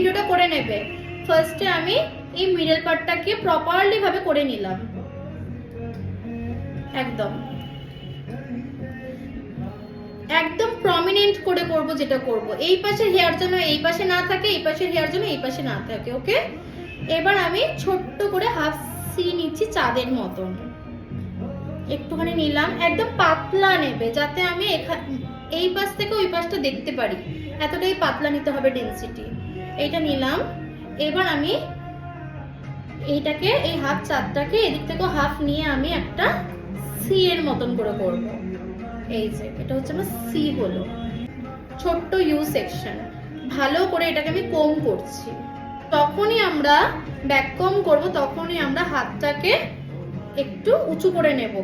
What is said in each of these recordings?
ভিডিওটা করে নেবে। ফার্স্টে আমি এই মিডল পার্টটাকে প্রপারলি ভাবে করে নিলাম, একদম একদম প্রমিনেন্ট করে করব, যেটা করব এই পাশের হেয়ার যেন এই পাশে না থাকে, এই পাশের হেয়ার যেন এই পাশে না থাকে। ওকে, এবার আমি ছোট্ট করে হাফ সি নিচ্ছি, চাঁদের মতন একটুখানি নিলাম। একদম পাতলা নেবে যাতে আমি এই পাশ থেকে ওই পাশটা দেখতে পারি, এতটাই পাতলা নিতে হবে ডেনসিটি। এইটা নিলাম। এবার আমি এইটাকে, এই হাফ চাঁদটাকে এদিক থেকে হাফ নিয়ে আমি একটা সি এর মতন করে করব। এই যে এটা হচ্ছে আমার সি হলো, ছোট্ট ইউ সেকশন। ভালো করে এটাকে আমি কোম করছি। তখনই আমরা ব্যাক কোম করব, তখনই আমরা হাতটাকে একটু উঁচু করে নেব।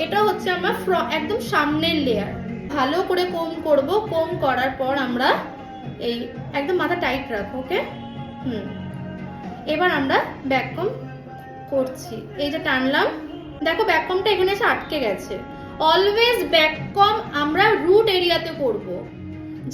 এটা হচ্ছে আমার একদম সামনের লেয়ার। ভালো করে কোম করব। কোম করার পর আমরা এই একদম মাথা টাইট রাখো। ওকে, এবার আমরা ব্যাক কোম করছি। এই যে টানলাম, দেখো ব্যাক কোমটা এখানে এসে আটকে গেছে। অলওয়েজ ব্যাক কম আমরা রুট এরিয়াতে করব,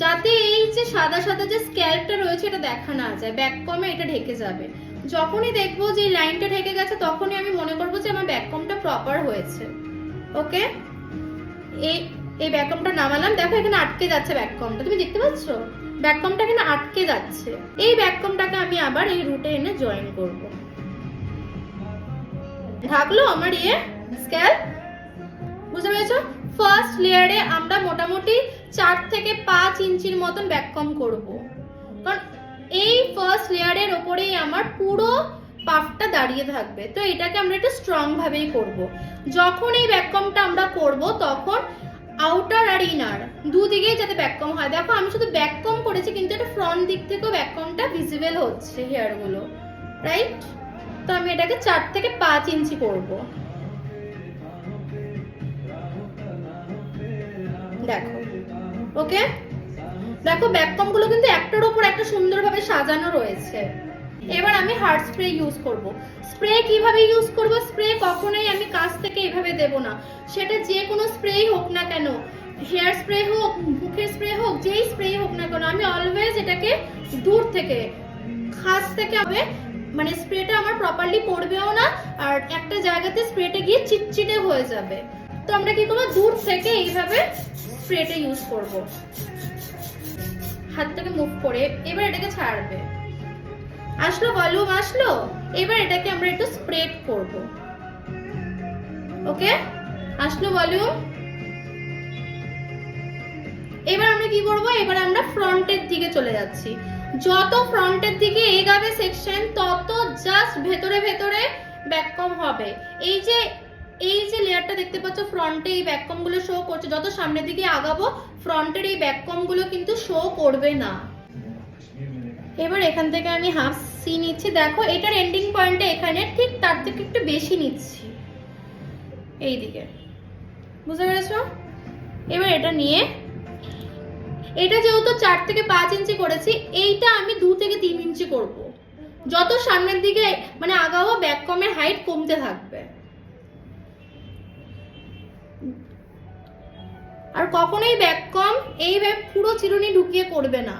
যাতে এই যে সাদা সাদা যে স্ক্যাল্পটা রয়েছে এটা দেখা না যায়। ব্যাক কমে এটা ঢেকে যাবে। যখনই দেখবো যে লাইনটা ঢেকে গেছে তখনই আমি মনে করবো যে আমার ব্যাক কমটা প্রপার হয়েছে। ওকে, এই ব্যাক কমটা নামালাম। দেখো এখানে আটকে যাচ্ছে ব্যাক কমটা, তুমি দেখতে পাচ্ছ ব্যাক কমটা এখানে আটকে যাচ্ছে। এই ব্যাক কমটাকে আমি আবার এই রুটে এনে জয়েন করব। ঢাকলো আমার স্ক্যাল্প, বুঝতে পেরেছো? ফার্স্ট লেয়ারে আমরা মোটামুটি 4 থেকে 5 ইঞ্চির মতন ব্যাককম করব, কারণ এই ফার্স্ট লেয়ারের ওপরেই আমার পুরো পাফটা দাঁড়িয়ে থাকবে। তো এটাকে আমরা একটু স্ট্রং ভাবেই করব। যখন এই ব্যাককমটা আমরা করব তখন আউটার আর ইনার দুদিকেই যাতে ব্যাককম হয়। দেখো আমি শুধু ব্যাককম করেছি, কিন্তু এটা ফ্রন্ট দিক থেকেও ব্যাককমটা ভিজিবল হচ্ছে হেয়ারগুলো, রাইট? তো আমি এটাকে 4 থেকে 5 ইঞ্চি করব। দেখো, ওকে, দেখো ব্যাককম গুলো কিন্তু একটার উপর একটা সুন্দরভাবে সাজানো রয়েছে। এবার আমি হার্ড স্প্রে ইউজ করব। স্প্রে কিভাবে ইউজ করব? স্প্রে কখনোই আমি কাছ থেকে এভাবে দেব না, সেটা যে কোনো স্প্রেই হোক না কেন, হেয়ার স্প্রে হোক, মুখের স্প্রে হোক, যেই স্প্রে হোক না কেন, আমি অলওয়েজ এটাকে দূর থেকে, কাছ থেকে হবে, মানে স্প্রেটা আমার প্রপারলি পড়বেও না, আর একটা জায়গাতে স্প্রেটা গিয়ে চিটচিটে হয়ে যাবে। তো আমরা কি করবো, দূর থেকে এইভাবে স্প্রেটা ইউজ করব, হাতটাকে মুভ করে। এবার এটাকে ছাড়বে, আসলো ভলিউম আসলো। এবার এটাকে আমরা একটু স্প্রেড করব। ওকে, আসলো ভলিউম। এবার আমরা কি করব, এবার আমরা ফ্রন্টের দিকে চলে যাচ্ছি। যত ফ্রন্টের দিকে এগাবে সেকশন, তত জাস্ট ভেতরে ভেতরে ব্যাককম হবে। এই যে লেয়ারটা দেখতে পাচ্ছ ফ্রন্টে, এই ব্যাককম গুলো শো করছে। যত সামনের দিকে আগাবো ফ্রন্টের এই ব্যাককম গুলো কিন্তু শো করবে না। এবার এখান থেকে আমি হাফ সি নিচ্ছি। দেখো এটার এন্ডিং পয়েন্টটা এখানে, ঠিক তার থেকে একটু বেশি নিচ্ছি এই দিকে, বুঝতে পেরেছো? এবার এটা নিয়ে, এটা যেহেতু 4 থেকে 5 ইঞ্চি করেছি, এইটা আমি 2 থেকে 3 ইঞ্চি করব। যত সামনের দিকে মানে আগাবো ব্যাককমের হাইট কমতে থাকবে। আর কখনোই ব্যাককম এইভাবে পুরো চিরুনি ঢুকিয়ে করবে না,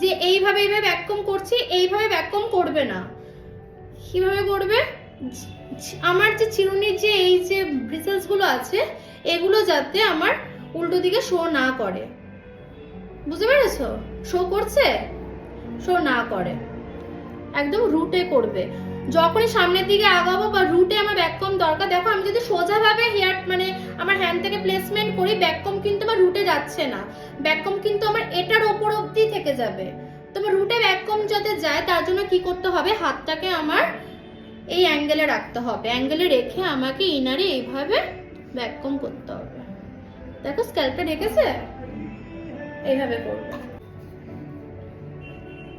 যে এইভাবে ব্যাককম করছি এইভাবে ব্যাককম করবে না। কিভাবে করবে, আমার যে চিরুনির যে এই যে ব্রিসেলস গুলো আছে এগুলো যাতে আমার উল্টো দিকে শো না করে, বুঝতে পেরেছো? শো করছে, শো না করে, একদম রুটে করবে। যখনই সামনের দিকে আগাবো বা রুটে আমার ব্যাককম দরকার, দেখো আমি যদি সোজাভাবে হেয়ার মানে আমার হ্যান্ড থেকে প্লেসমেন্ট করি, ব্যাককম কিন্তু আমার রুটে যাচ্ছে না, ব্যাককম কিন্তু আমার এটার ওপর অবধি থেকে যাবে। তো আমার রুটে ব্যাককম যাতে যায় তার জন্য কি করতে হবে, হাতটাকে আমার এই অ্যাঙ্গেলে রাখতে হবে। অ্যাঙ্গেলে রেখে আমাকে ইনারে এইভাবে ব্যাককম করতে হবে। দেখো স্ক্যাল্পটা রেখেছে, এইভাবে করবো।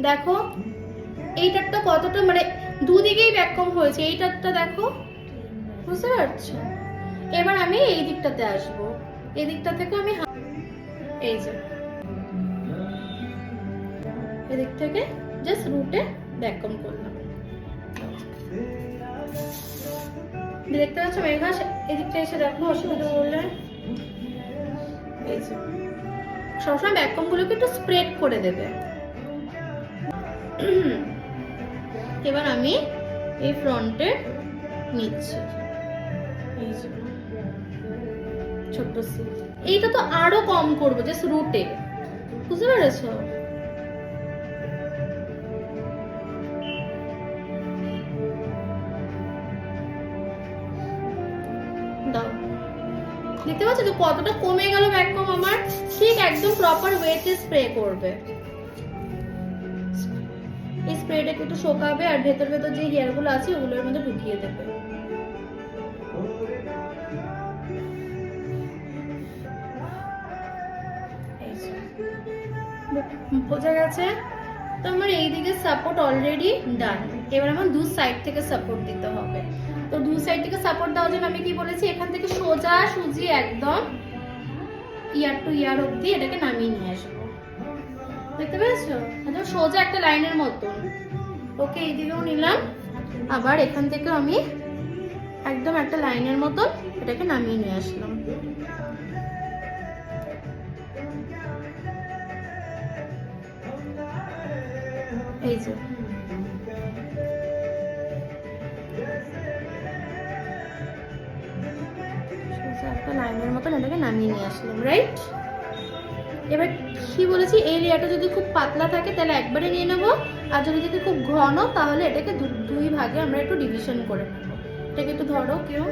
দেখো এইটারটা কতটা মানে দুদিকেই ব্যাককম হয়েছে, এইটারটা দেখো, বুঝতে পারছো? এবার আমি এই দিকটাতে আসবো, এই দিকটা থেকে আমি এই যে এদিক থেকে জাস্ট রুটে ব্যাককম করলাম। দেখতে পাচ্ছ মেঘা, এদিকটা এসে দেখো, অসুবিধা বললে এই যে সবসময় ব্যাককম গুলোকে একটু স্প্রেড করে দেবে। এবার আমি এই ফ্রন্টে নিচ্ছি, ছোট্ট সিল। এইটা তো আরো কম করবো, জাস্ট রুটে, বুঝতে পেরেছো? দাও, দেখতে পাচ্ছ তো কতটা কমে গেল ভ্যাকুয়াম আমার। ঠিক একদম প্রপার ওয়েতে স্প্রে করবে। এই স্প্রেটাকে একটু শোকাবে আর ভেতর ভেতর যে হেয়ার গুলো আছে ওগুলোর মধ্যে ঢুকিয়ে দেবে। বোঝা গেছে তো? আমার এইদিকে সাপোর্ট অলরেডি ডান। এবার আমার দু সাইড থেকে সাপোর্ট দিতে হবে। তো দু সাইড থেকে সাপোর্ট দেওয়ার জন্য আমি কি বলেছি, এখান থেকে সোজা সুজি একদম ইয়ার টু ইয়ার অব্দি এটাকে নামিয়ে নিয়ে আসবো। দেখতে পেয়েছো? একদম সোজা একটা লাইনের মতন। ওকে, এইদিকেও নিলাম, আবার এখান থেকে আমি একদম একটা লাইনের মতন এটাকে নামিয়ে নিয়ে আসলাম। এই যে একটা লাইনের মতন এটাকে নামিয়ে নিয়ে আসলাম, রাইট? এবার কি বলেছি, এই লেয়ারটা যদি খুব পাতলা থাকে তাহলে একবারে নিয়ে নেবো, আর যদি খুব ঘন তাহলে এটাকে দুই ভাগে আমরা একটু ডিভিশন করে নেবো। এটাকে একটু ধরো কেউ,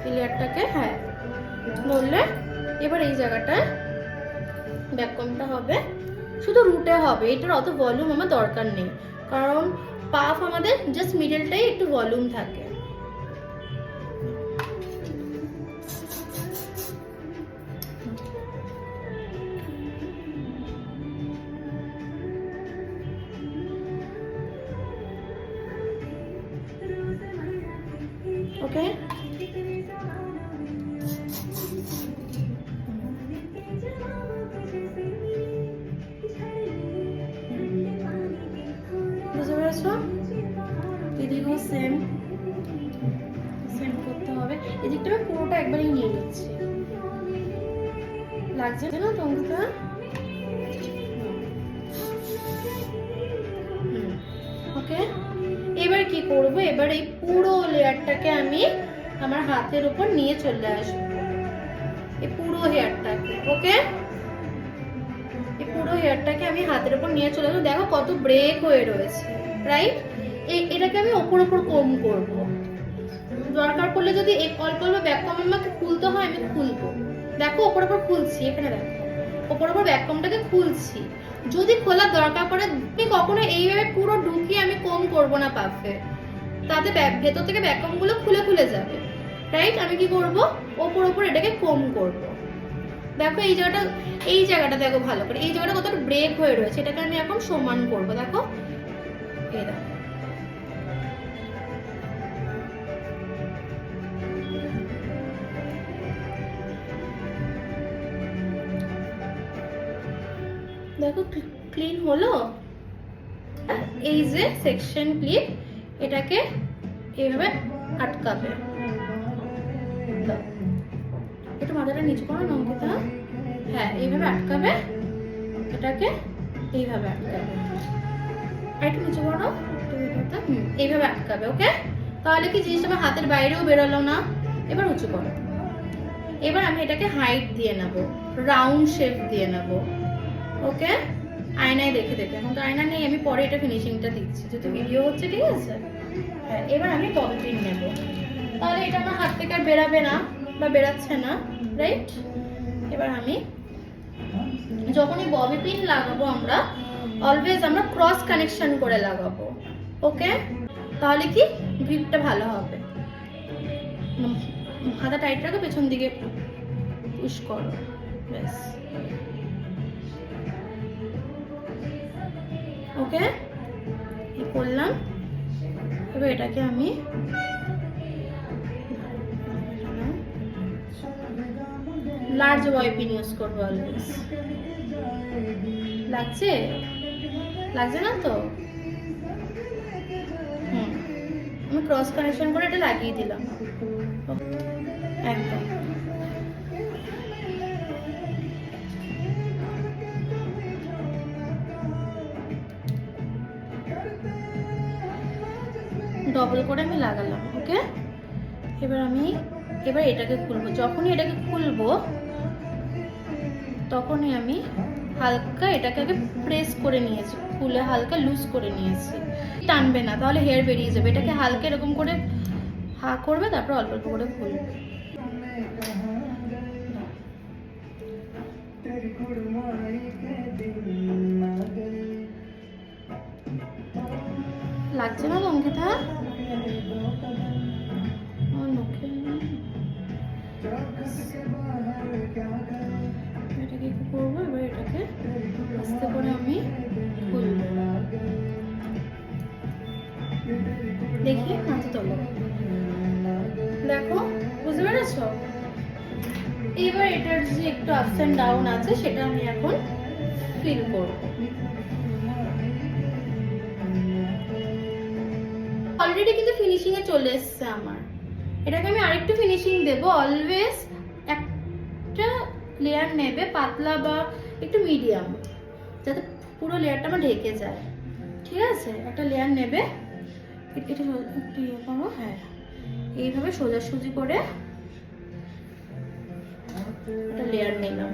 এই লেয়ারটাকে, হ্যাঁ ধরলে। এবার এই জায়গাটায় ভ্যাকুয়ামটা হবে, শুধু রুটে হবে, এটার অত ভলিউম আমার দরকার নেই, কারণ পাফ আমাদের জাস্ট মিডলটাই একটু ভলিউম থাকে। ওকে, বুঝতে পেরেছো? এদিকেও সেম সেম করতে হবে। এদিকটা আমি পুরোটা একবারই নিয়ে নিচ্ছি, লাগছে না তোমাকে? ওকে, এবার কি করব, এবার এই পুরো লেয়ারটাকে আমি আমার হাতের উপর নিয়ে চলে আসবো, এই পুরো হেয়ারটাকে। ওকে, এই পুরো হেয়ারটাকে আমি হাতের উপর নিয়ে চলে আসবো। দেখো কত ব্রেক হয়ে রয়েছে, রাইট? এটাকে আমি ওপর ওপর কম করব। দরকার পড়লে যদি অল্প অল্প ভ্যাকুয়াম আমাকে খুলতে হয় আমি খুলবো। দেখো ওপর ওপর খুলছি, এখানে দেখো ওপর ওপর ভ্যাকুয়ামটাকে খুলছি। যদি খোলার দরকার পড়ে কখনো এইভাবে পুরো ঢুকিয়ে আমি কম করব না পাফে, তাতে ভেতর থেকে ভ্যাকুয়াম গুলো খুলে খুলে যাবে, রাইট? আমি কি করব, ওপর ওপর এটাকে কম করব। দেখো এই জায়গাটা দেখো ভালো করে, এই জায়গাটা কতটা ব্রেক হয়ে রয়েছে, এটাকে আমি এখন সমান করব। দেখো এই দেখো, দেখো ক্লিন হলো। এই যে সেকশন ক্লিপ, এটাকে এইভাবে আটকাবে। একটু মাথাটা নিচু করো না অঙ্কিতা, হ্যাঁ এইভাবে আটকাবে, এটাকে এইভাবে আটকাবে, আর একটু নিচু করো, এইভাবে আটকাবে। ওকে, তাহলে কি জিনিসটা আমার হাতের বাইরেও বেরোলো না। এবার উঁচু করো। এবার আমি এটাকে হাইট দিয়ে নেবো, রাউন্ড শেপ দিয়ে নেবো। ওকে, আয়নায় দেখে দেখে, এখন তো আয়না নেই, আমি পরে এটা ফিনিশিংটা দিচ্ছি যেহেতু ভিডিও হচ্ছে, ঠিক আছে? হ্যাঁ, এবার আমি ববি পিন নেব, তাহলে এটা আমার হাত থেকে আর বেরাবে না বা বেরাচ্ছে না, রাইট? এবার আমি যখনই ববি পিন লাগাবো আমরা অলওয়েজ আমরা ক্রস কানেকশন করে লাগাবো। ওকে, তাহলে কি গ্রিপটা ভালো হবে। হাতা টাইট রাখো, পেছন দিকে পুশ করো, ব্যাস। ওকে, করলাম। এবার এটাকে আমি লার্জ ববি পিন ইউজ করবো অলওয়েজ। লাগছে? লাগছে না তো? আমি ক্রস কানেকশন করে এটা লাগিয়ে দিলাম একদম। ডবল করে আমি লাগালাম। ওকে, এবার এটাকে খুলবো। যখনই এটাকে খুলবো তখনই আমি হালকা এটাকে আগে প্রেস করে নিয়েছি, খুলে হালকা লুজ করে নিয়েছি। টানবে না, তাহলে হেয়ার বেরিয়ে যাবে। এটাকে হালকা এরকম করে হা করবে, তারপর অল্প অল্প করে খুলবে। লাগছে না অঙ্কিতা? এটাকে কি করবো, এবার এটাকে আস্তে করে আমি খুলবো। দেখি হাতে তোলো, দেখো বুঝতে পেরেছো? এবার এটার যে একটু আপস এন্ড ডাউন আছে সেটা আমি এখন ফিল করব। অলরেডি কিন্তু ফিনিশিং এ চলে এসেছে আমার। এটাকে আমি আরেকটু ফিনিশিং দেব। অলওয়েজ একটা লেয়ার নেবে, পাতলা বা একটু মিডিয়াম, যাতে পুরো লেয়ারটা আমার ঢেকে যায়। ঠিক আছে, একটা লেয়ার নেবে, এটা একটু ইয়ে করো, হ্যাঁ এইভাবে সোজাসুজি করে একটা লেয়ার নিলাম।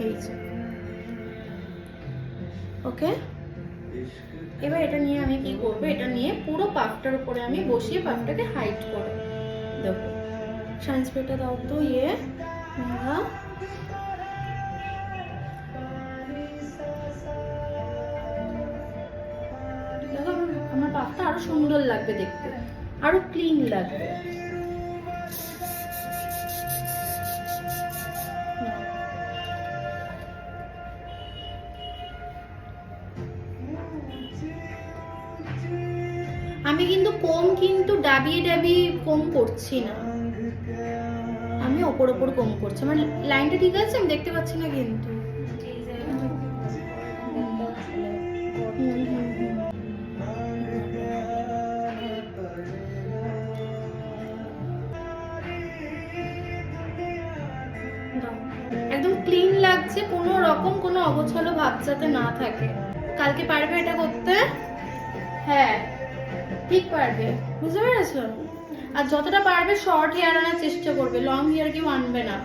এই যে ওকে, এবার এটা নিয়ে আমি কি করবো, এটা নিয়ে পুরো পাফটার উপরে আমি বসিয়ে পাফটাকে হাইট করে দেবো। শাইন স্প্রেটা দাও তো, দেখো আমার পাফটা আরো সুন্দর লাগবে দেখতে, আরো ক্লিন লাগবে। আমি কিন্তু ডাবিয়ে ডাবিয়ে কম করছি না, আমি ওপর ওপর কম করছি। আমার লাইনটা ঠিক আছে, আমি দেখতে পাচ্ছি না কিন্তু। একদম ক্লিন লাগছে, কোনো রকম কোনো অগোছালো ভাব যাতে না থাকে। কালকে পারবে এটা করতে? হ্যাঁ ঠিক পারবে, বুঝতে পেরেছো? আর যতটা পারবে শর্ট হেয়ার আনার চেষ্টা করবে, লং হেয়ার কেউ আনবে না।